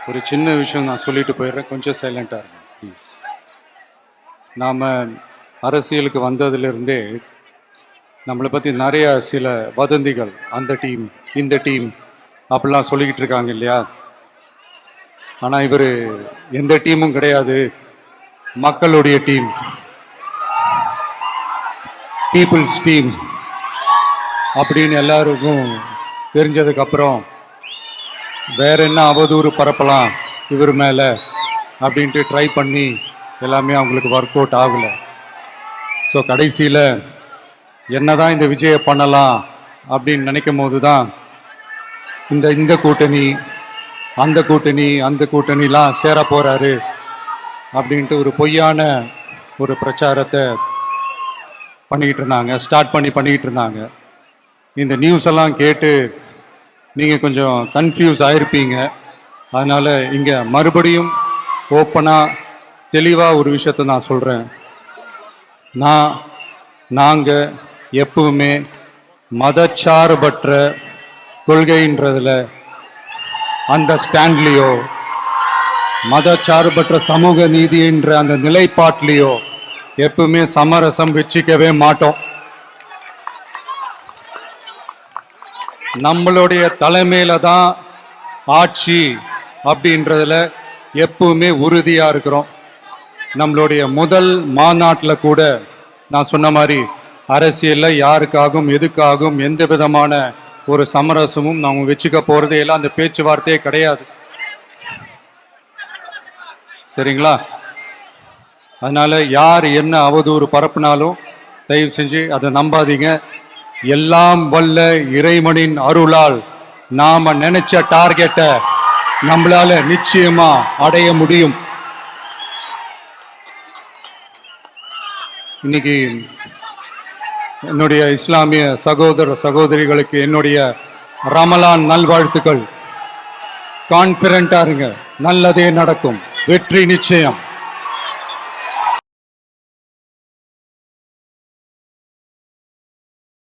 ஒரு சின்ன விஷயம் நான் சொல்லிட்டு போயிடுறேன், கொஞ்சம் சைலண்டாக இருங்க ப்ளீஸ். நாம் அரசியலுக்கு வந்ததுலேருந்தே நம்மளை பற்றி நிறைய சில வதந்திகள், அந்த டீம் இந்த டீம் அப்படிலாம் சொல்லிக்கிட்டு இருக்காங்க இல்லையா. ஆனால் இவர் எந்த டீமும் கிடையாது, மக்களுடைய டீம், பீப்புள்ஸ் டீம் அப்படின்னு எல்லாருக்கும் தெரிஞ்சதுக்கப்புறம் வேற என்ன அவதூறு பரப்பலாம் இவர் மேலே அப்படின்ட்டு ட்ரை பண்ணி எல்லாமே அவங்களுக்கு ஒர்க் அவுட் ஆகலை. ஸோ கடைசியில் என்னதான் இந்த விஜயை பண்ணலாம் அப்படின்னு நினைக்கும் போது தான் இந்த கூட்டணி அந்த கூட்டணிலாம் சேர போகிறாரு அப்படின்ட்டு ஒரு பொய்யான ஒரு பிரச்சாரத்தை பண்ணிக்கிட்டு இருந்தாங்க. இந்த நியூஸ் எல்லாம் கேட்டு நீங்கள் கொஞ்சம் கன்ஃபியூஸ் ஆகிருப்பீங்க. அதனால் இங்கே மறுபடியும் ஓப்பனாக தெளிவாக ஒரு விஷயத்தை நான் சொல்கிறேன். நாங்கள் எப்பவுமே மதச்சார்பற்ற கொள்கைன்றதில், அந்த ஸ்டாண்ட்லேயோ, மதச்சார்பற்ற சமூக நீதின்ற அந்த நிலைப்பாட்டிலையோ எப்பவுமே சமரசம் வச்சிக்கவே மாட்டோம். நம்மளுடைய தலைமையில தான் ஆட்சி அப்படின்றதுல எப்பவுமே உறுதியா இருக்கிறோம். நம்மளுடைய முதல் மாநாட்டில் கூட நான் சொன்ன மாதிரி அரசியல்ல யாருக்காகவும் எதுக்காகவும் எந்த விதமான ஒரு சமரசமும் நம்ம வச்சுக்க போறதே எல்லாம் அந்த பேச்சுவார்த்தையே கிடையாது. சரிங்களா? அதனால யார் என்ன அவதூறு பரப்புனாலும் தயவு செஞ்சு அதை நம்பாதீங்க. எல்லாம் வல்ல இறைவனின் அருளால் நாம நினைச்ச டார்கெட்டை நம்மளால நிச்சயமா அடைய முடியும். இன்னைக்கு என்னுடைய இஸ்லாமிய சகோதர சகோதரிகளுக்கு என்னுடைய ரமலான் நல்வாழ்த்துக்கள். கான்ஃபிடென்ட்டா இருங்க, நல்லதே நடக்கும், வெற்றி நிச்சயம்.